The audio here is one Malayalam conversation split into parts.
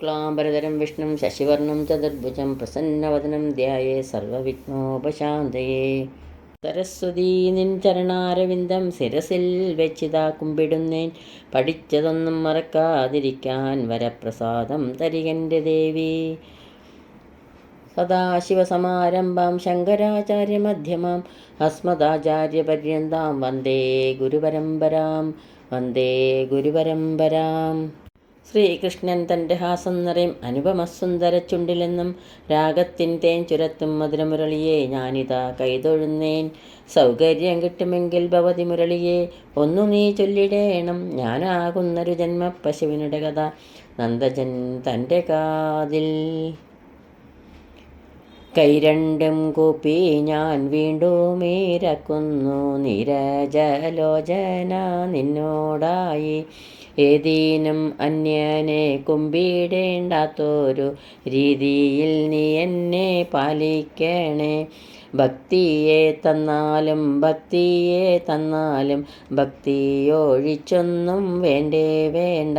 ക്ലാംബരധരം വിഷ്ണും ശശിവർണം ചതുർഭുജം പ്രസന്നവദനം ധ്യായേ സർവവിഘ്നോപശാന്തയേ. സരസ്വതീ നിൻ ചരണാരവിന്ദം ശിരസിൽ വെച്ചിതാ കുമ്പിടുന്നേൻ. പഠിച്ചതൊന്നും മറക്കാതിരിക്കാൻ വരപ്രസാദം തരികൻ്റെ ദേവി. സദാശിവസമാരംഭാം ശങ്കരാചാര്യമധ്യമാം അസ്മദാചാര്യപര്യന്താം വന്ദേ ഗുരുപരമ്പരാം വന്ദേ ഗുരുപരമ്പരാം. ശ്രീകൃഷ്ണൻ തൻ്റെ ഹാസം നിറയും അനുപമസുന്ദര ചുണ്ടിലെന്നും രാഗത്തിൻ തേൻ ചുരത്തും മധുരമുരളിയെ ഞാനിതാ കൈതൊഴുന്നേൻ. സൗകര്യം കിട്ടുമെങ്കിൽ ഭവതി മുരളിയെ ഒന്നു നീ ചൊല്ലിടേണം. ഞാനാകുന്നൊരു ജന്മ പശുവിനുടെ കഥ നന്ദജൻ തൻ്റെ കാതിൽ. കൈ രണ്ടും കൂപ്പി ഞാൻ വീണ്ടും ഇരക്കുന്നു നീരജലോചന നിന്നോടായി. ഏതീനും അന്യനെ കുമ്പിടേണ്ടാത്തൊരു രീതിയിൽ നീ എന്നെ പാലിക്കണേ. ഭക്തിയെ തന്നാലും ഭക്തിയൊഴിച്ചൊന്നും വേണ്ടേ വേണ്ട.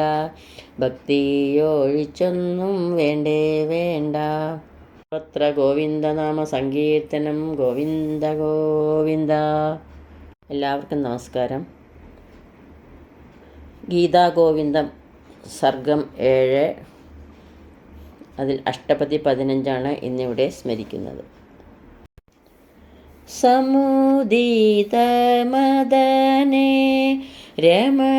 ഭക്തിയൊഴിച്ചൊന്നും വേണ്ടേ വേണ്ട. സർവത്ര ഗോവിന്ദനാമ സങ്കീർത്തനം ഗോവിന്ദ ഗോവിന്ദ. എല്ലാവർക്കും നമസ്കാരം. ഗീതാഗോവിന്ദം സർഗം 7, അതിൽ അഷ്ടപതി 15 ഇന്നിവിടെ സ്മരിക്കുന്നത്. സമുദിതമദനേ രമണീവദനേ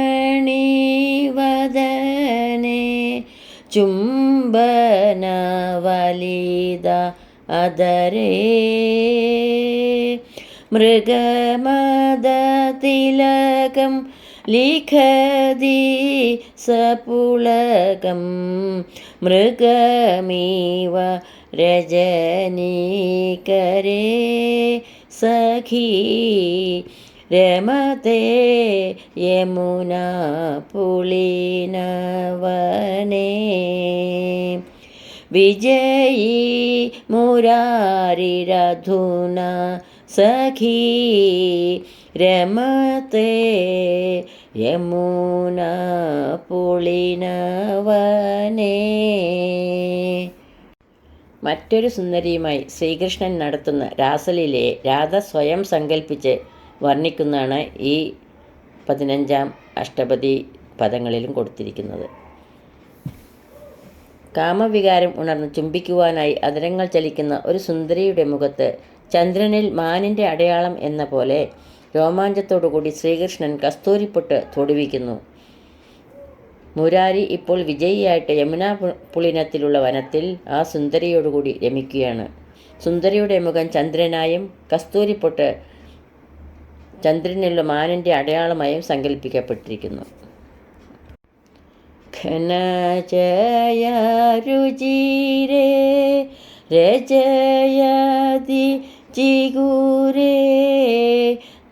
ചുംബനവലിത അദരേ മൃഗമദതിലകം ലിഖതി സപുളകം മൃഗമീവ രജനീകരേ സഖീ രമതേ യമുനാ പുളിനവനേ. വിജയീ മുരാരിരധുനാ സഖീ രമതേ യമുനാ പുളിനവനേ. മറ്റൊരു സുന്ദരിയുമായി ശ്രീകൃഷ്ണൻ നടത്തുന്ന രാസലീലയെ രാധ സ്വയം സങ്കല്പിച്ച് വർണ്ണിക്കുന്നതാണ് ഈ 15 അഷ്ടപതി പദങ്ങളിലും കൊടുത്തിരിക്കുന്നത്. കാമവികാരം ഉണർന്ന് ചുംബിക്കുവാനായി അധരങ്ങൾ ചലിക്കുന്ന ഒരു സുന്ദരിയുടെ മുഖത്ത് ചന്ദ്രനിൽ മാനിൻ്റെ അടയാളം എന്ന പോലെ രോമാഞ്ചത്തോടുകൂടി ശ്രീകൃഷ്ണൻ കസ്തൂരിപ്പൊട്ട് തൊടുവിക്കുന്നു. മുരാരി ഇപ്പോൾ വിജയിയായിട്ട് യമുനാ പുളിനത്തിലുള്ള വനത്തിൽ ആ സുന്ദരിയോടുകൂടി രമിക്കുകയാണ്. സുന്ദരിയുടെ മുഖം ചന്ദ്രനായും കസ്തൂരിപ്പൊട്ട് ചന്ദ്രനിലുള്ള മാനിൻ്റെ അടയാളമായും സങ്കല്പിക്കപ്പെട്ടിരിക്കുന്നു. ഘനജയരുചിരേ രജയതി ചിഗുരേ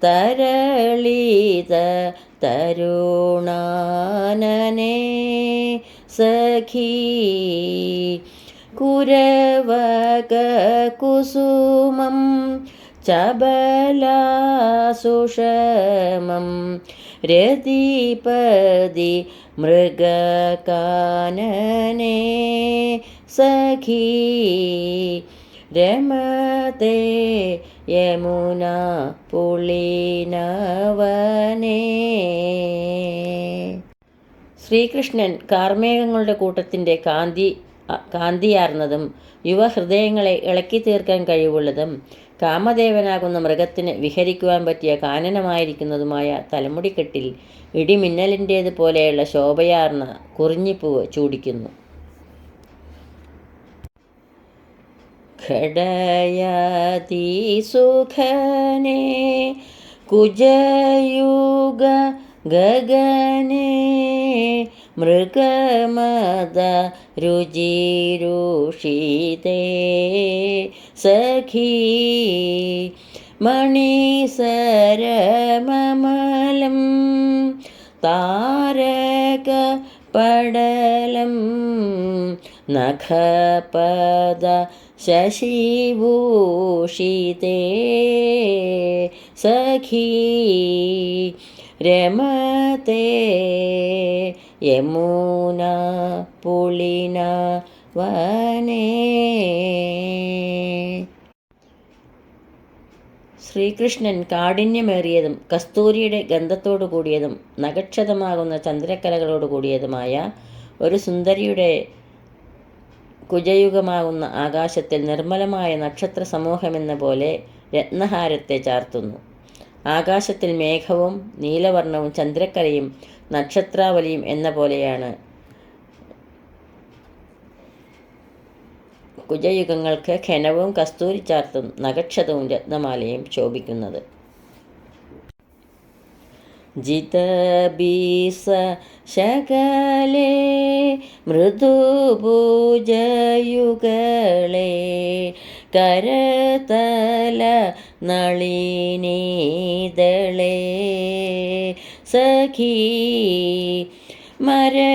തരളിത തരുണാനനേ സഖീ കുരവക കുസുമം ചബലാസുഷമം രതിപതി മൃഗകാനനേ സഖീ രമതേ യമുനാ പുളിനവനേ. ശ്രീകൃഷ്ണൻ കാർമേഘങ്ങളുടെ കൂട്ടത്തിൻ്റെ കാന്തിയാർന്നതും യുവഹൃദയങ്ങളെ ഇളക്കി തീർക്കാൻ കഴിവുള്ളതും കാമദേവനാകുന്ന മൃഗത്തിന് വിഹരിക്കുവാൻ പറ്റിയ കാനനമായിരിക്കുന്നതുമായ തലമുടിക്കെട്ടിൽ ഇടിമിന്നലിൻ്റേത് പോലെയുള്ള ശോഭയാർന്ന കുറിഞ്ഞിപ്പൂവ് ചൂടിക്കുന്നു. ഘടയതി സുഖനേ കുജയുഗ ഗഗനേ മൃഗമദ രുചിരുഷിതേ സഖീ മണിസരമമലം താരക പടലം നഖപദ ശശിഭൂഷിതേ സഖീ രമതേ യമുനാ പുളിനവനേ. ശ്രീകൃഷ്ണൻ കാഠിന്യമേറിയതും കസ്തൂരിയുടെ ഗന്ധത്തോടു കൂടിയതും നഖക്ഷതമാകുന്ന ചന്ദ്രക്കലകളോട് കൂടിയതുമായ ഒരു സുന്ദരിയുടെ കുജയുഗമാകുന്ന ആകാശത്തിൽ നിർമ്മലമായ നക്ഷത്ര സമൂഹമെന്ന പോലെ രത്നഹാരത്തെ ചാർത്തുന്നു. ആകാശത്തിൽ മേഘവും നീലവർണ്ണവും ചന്ദ്രക്കലയും നക്ഷത്രാവലിയും എന്ന പോലെയാണ് കുജയുഗങ്ങൾക്ക് ഘനവും കസ്തൂരിച്ചാർത്തും നഖക്ഷതവും രത്നമാലയും ശോഭിക്കുന്നത്. ജിതബീസ ശകലേ മൃദുഭുജയുഗളേ കരതല നളിനീദളേ സഖീ മരതകവലയം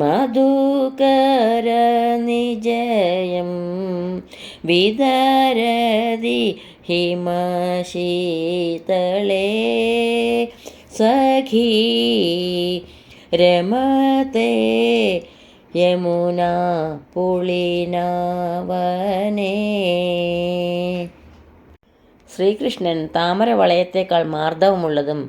മധുകര നിജയം വിദരതി ഹിമശീതളേ സഖീ രമതേ യമുനാ പുളിനവനേ. ശ്രീകൃഷ്ണൻ താമരവളയത്തേക്കാൾ മാർദ്ദവമുള്ളതും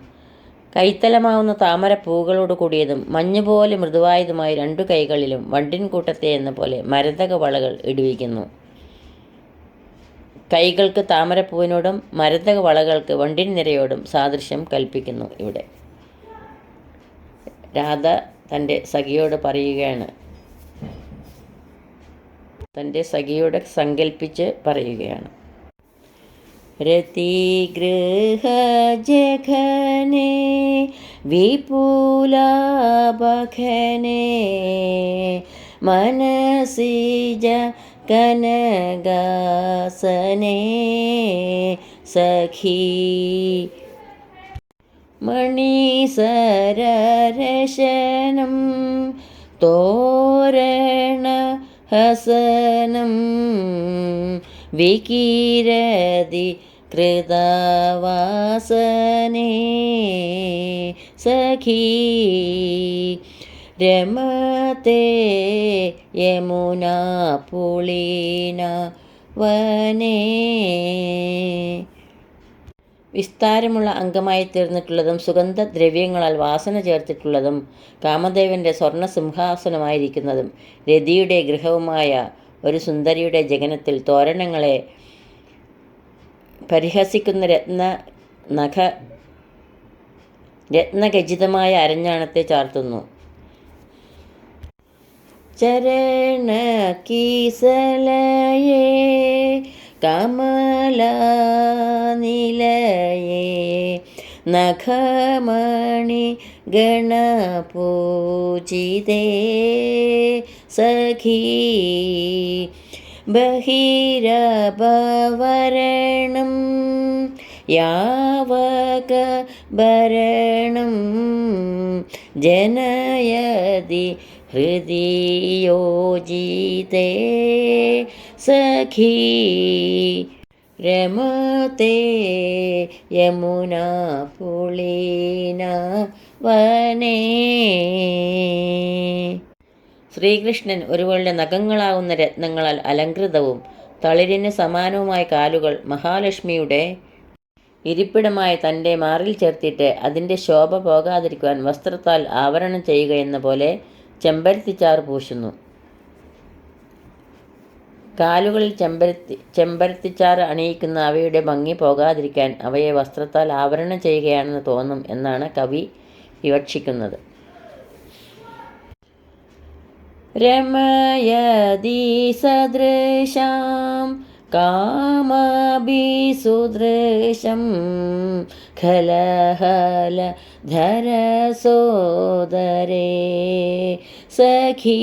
കൈത്തലമാവുന്ന താമരപ്പൂകളോട് കൂടിയതും മഞ്ഞുപോലെ മൃദുവായതുമായി രണ്ടു കൈകളിലും വണ്ടിൻകൂട്ടത്തെ എന്ന പോലെ മരതക വളകൾ ഇടുവിക്കുന്നു. കൈകൾക്ക് താമരപ്പൂവിനോടും മരതക വളകൾക്ക് വണ്ടിൻ നിരയോടും സാദൃശ്യം കൽപ്പിക്കുന്നു. ഇവിടെ രാധ തൻ്റെ സഖിയോട് പറയുകയാണ്, തൻ്റെ സഖിയോട് സങ്കൽപ്പിച്ച് പറയുകയാണ്. രതിഗൃഹജഘനേ വിപുലാഭഘനേ മനസിജ കനകാസനേ സഖീ മണിസരരശനം തോരണഹസനം വികിരതി കൃതവാസനേ സഖീ രമതേ യമുനാ പുളിനവനേ. വിസ്താരമുള്ള അംഗമായി തീർന്നിട്ടുള്ളതും സുഗന്ധദ്രവ്യങ്ങളാൽ വാസന ചേർത്തിട്ടുള്ളതും കാമദേവൻ്റെ സ്വർണ്ണ സിംഹാസനമായിരിക്കുന്നതും രതിയുടെ ഗൃഹവുമായ ഒരു സുന്ദരിയുടെ ജഗനത്തിൽ തോരണങ്ങളെ പരിഹസിക്കുന്ന രത്നഖചിതമായ അരഞ്ഞാണത്തെ ചാർത്തുന്നു. ചരണകീസലയേ കമലനിലയേ നഖമണി ഗണപൂജിതേ സഖീ ബഹിരഭവരണം യാവകഭരണം ജനയതി ഹൃദി യോജിതേ സഖീ രമതേ യമുനാ പുളിനവനേ. ശ്രീകൃഷ്ണൻ ഒരുവളുടെ നഖങ്ങളാവുന്ന രത്നങ്ങളാൽ അലങ്കൃതവും തളിരിന് സമാനവുമായ കാലുകൾ മഹാലക്ഷ്മിയുടെ ഇരിപ്പിടമായ തൻ്റെ മാറിൽ ചേർത്തിട്ട് അതിൻ്റെ ശോഭ പോകാതിരിക്കുവാൻ വസ്ത്രത്താൽ ആവരണം ചെയ്യുക എന്ന പോലെ ചെമ്പരത്തിച്ചാറ് പൂശുന്നു. കാലുകളിൽ ചെമ്പരത്തിച്ചാറ് അണിയിക്കുന്ന അവയുടെ ഭംഗി പോകാതിരിക്കാൻ അവയെ വസ്ത്രത്താൽ ആവരണം ചെയ്യുകയാണെന്ന് തോന്നും എന്നാണ് കവി വിവക്ഷിക്കുന്നത്. രമയതി സദൃശാം കാമഭിസുദൃശം ഖലഹല ധരസോദരേ സഖീ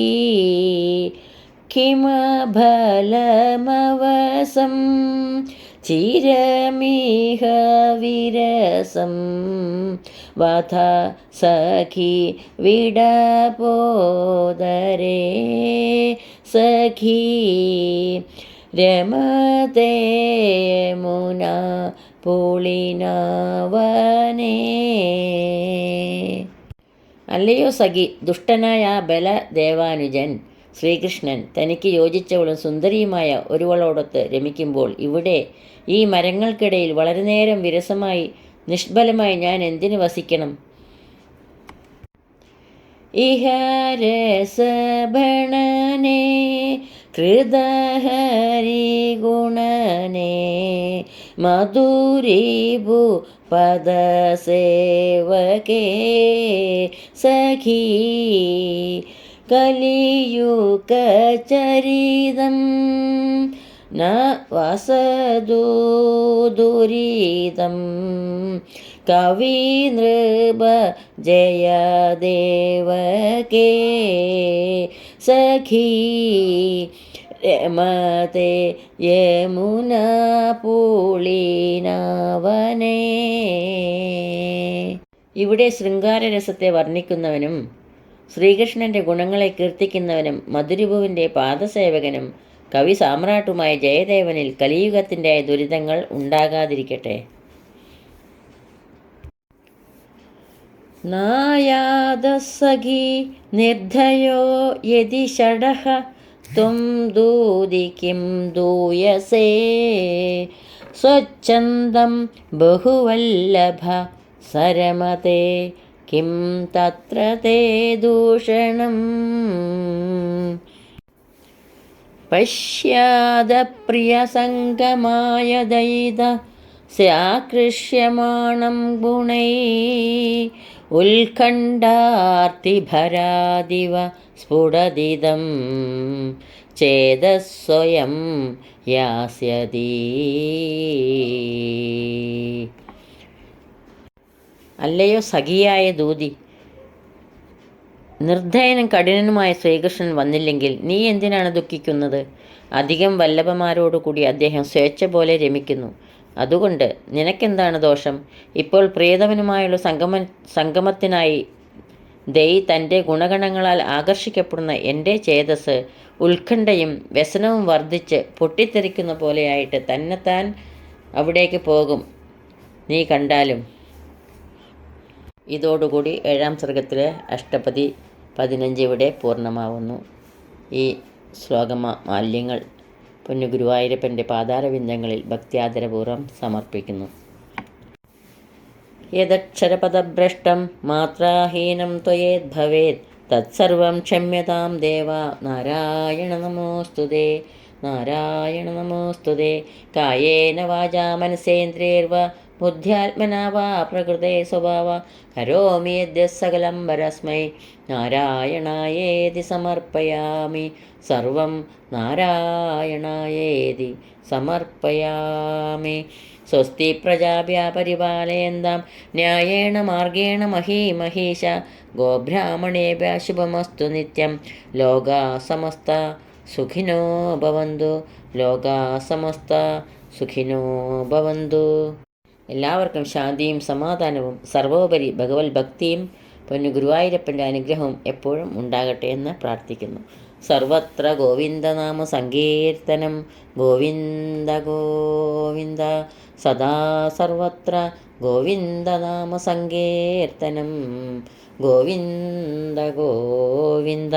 കിമഫലമവസം ചിരമിഹ വിരസം വധ സഖി വിടപോദരേ സഖീ രമതേ യമുനാ പുളിനവനേ. അല്ലയോ സഖി, ദുഷ്ടനായ ആ ബലദേവാനുജൻ ശ്രീകൃഷ്ണൻ തനിക്ക് യോജിച്ചവളും സുന്ദരിയുമായ ഒരുവളോടൊത്ത് രമിക്കുമ്പോൾ ഇവിടെ ഈ മരങ്ങൾക്കിടയിൽ വളരെ നേരം വിരസമായി നിഷ്ഫലമായി ഞാൻ എന്തിനു വസിക്കണം? ഇഹ രസഭണനെ കൃതഹരി ഗുണനെ മധുരീഭു പദസേവകേ സഖീ കലിയുഗചരിതം ന വസതു ദുരിതം കവിനൃപ ജയദേവകേ സഖീ രമതേ യമുനാ പൂളിനാവനേ. ഇവിടെ ശൃംഗാരരസത്തെ വർണ്ണിക്കുന്നവനും ശ്രീകൃഷ്ണൻ്റെ ഗുണങ്ങളെ കീർത്തിക്കുന്നവനും മധുരിപുവിൻ്റെ പാദസേവകനും കവി സാമ്രാട്ടുമായ ജയദേവനിൽ കലിയുഗത്തിൻ്റെ ദുരിതങ്ങൾ ഉണ്ടാകാതിരിക്കട്ടെ. നായാദസഖി നിർദ്ധയോ യതി ഷഡഃ ത്വം ദൂതി കിം ദൂയസേ സ്വച്ഛന്ദം ബഹുവല്ലഭ സരമതേ കിം തത്ര തേ ദൂഷണം. പശ്യാദ പ്രിയസംഗമായ ദൈത സ്യാകൃഷ്യമാണം ഗുണൈ ഉത്കണ്ഠാർത്തിഭരാദിവ സ്ഫുടദിദം ചേതസ്വയം യാസ്യതി. അല്ലയോ സഖിയായ ദൂതി, നിർദ്ധയനും കഠിനനുമായ ശ്രീകൃഷ്ണൻ വന്നില്ലെങ്കിൽ നീ എന്തിനാണ് ദുഃഖിക്കുന്നത്? അധികം വല്ലഭന്മാരോടുകൂടി അദ്ദേഹം സ്വേച്ഛ പോലെ രമിക്കുന്നു. അതുകൊണ്ട് നിനക്കെന്താണ് ദോഷം? ഇപ്പോൾ പ്രിയതമനുമായുള്ള സംഗമത്തിനായി ദൈ തൻ്റെ ഗുണഗണങ്ങളാൽ ആകർഷിക്കപ്പെടുന്ന എൻ്റെ ചേതസ് ഉത്കണ്ഠയും വ്യസനവും വർദ്ധിച്ച് പൊട്ടിത്തെറിക്കുന്ന പോലെയായിട്ട് തന്നെത്താൻ അവിടേക്ക് പോകും നീ കണ്ടാലും. ഇതോടുകൂടി 7-ാം സർഗത്തിലെ അഷ്ടപതി 15 ഇവിടെ പൂർണ്ണമാവുന്നു. ഈ ശ്ലോകമാല്യങ്ങൾ പൊന്നു ഗുരുവായൂരപ്പൻ്റെ പാതാരവിന്ദങ്ങളിൽ ഭക്ത്യാദരപൂർവ്വം സമർപ്പിക്കുന്നു. യദക്ഷരപദഭ്രഷ്ടം മാത്രാഹീനം ത്വയേദ്ഭവേത് തത്സർവം ക്ഷമ്യതാം ദേവ. നാരായണ നമോസ്തുതേ, നാരായണ നമോസ്തുതേ. കായേന വാചാ മനസേന്ദ്രിയൈർവ ബുദ്ധ്യാത്മനാ വാ പ്രകൃതേ സ്വഭാവ കരോമി യദ്യ സകലം പരസ്മൈ നാരായണായേതി സമർപ്പയാമി. സർവം നാരായണായേതി സമർപ്പയാമി. സ്വസ്തി പ്രജാഭ്യ പരിപാലയന്താം ന്യായേണ മാർഗേണ മഹീമഹീശ. ഗോബ്രാഹ്മണേഭ്യഃ ശുഭമസ്തു നിത്യം. ലോകാ സമസ്ത സുഖിനോ ഭവന്തു. ലോകാ സമസ്ത സുഖിനോ ഭവന്തു. എല്ലാവർക്കും ശാന്തിയും സമാധാനവും സർവോപരി ഭഗവത് ഭക്തിയും പൊന്നു ഗുരുവായൂരപ്പൻ്റെ അനുഗ്രഹവും എപ്പോഴും ഉണ്ടാകട്ടെ എന്ന് പ്രാർത്ഥിക്കുന്നു. സർവത്ര ഗോവിന്ദനാമ സങ്കീർത്തനം. ഗോവിന്ദ ഗോവിന്ദ സദാ സർവത്ര ഗോവിന്ദനാമ സങ്കീർത്തനം. ഗോവിന്ദ ഗോവിന്ദ.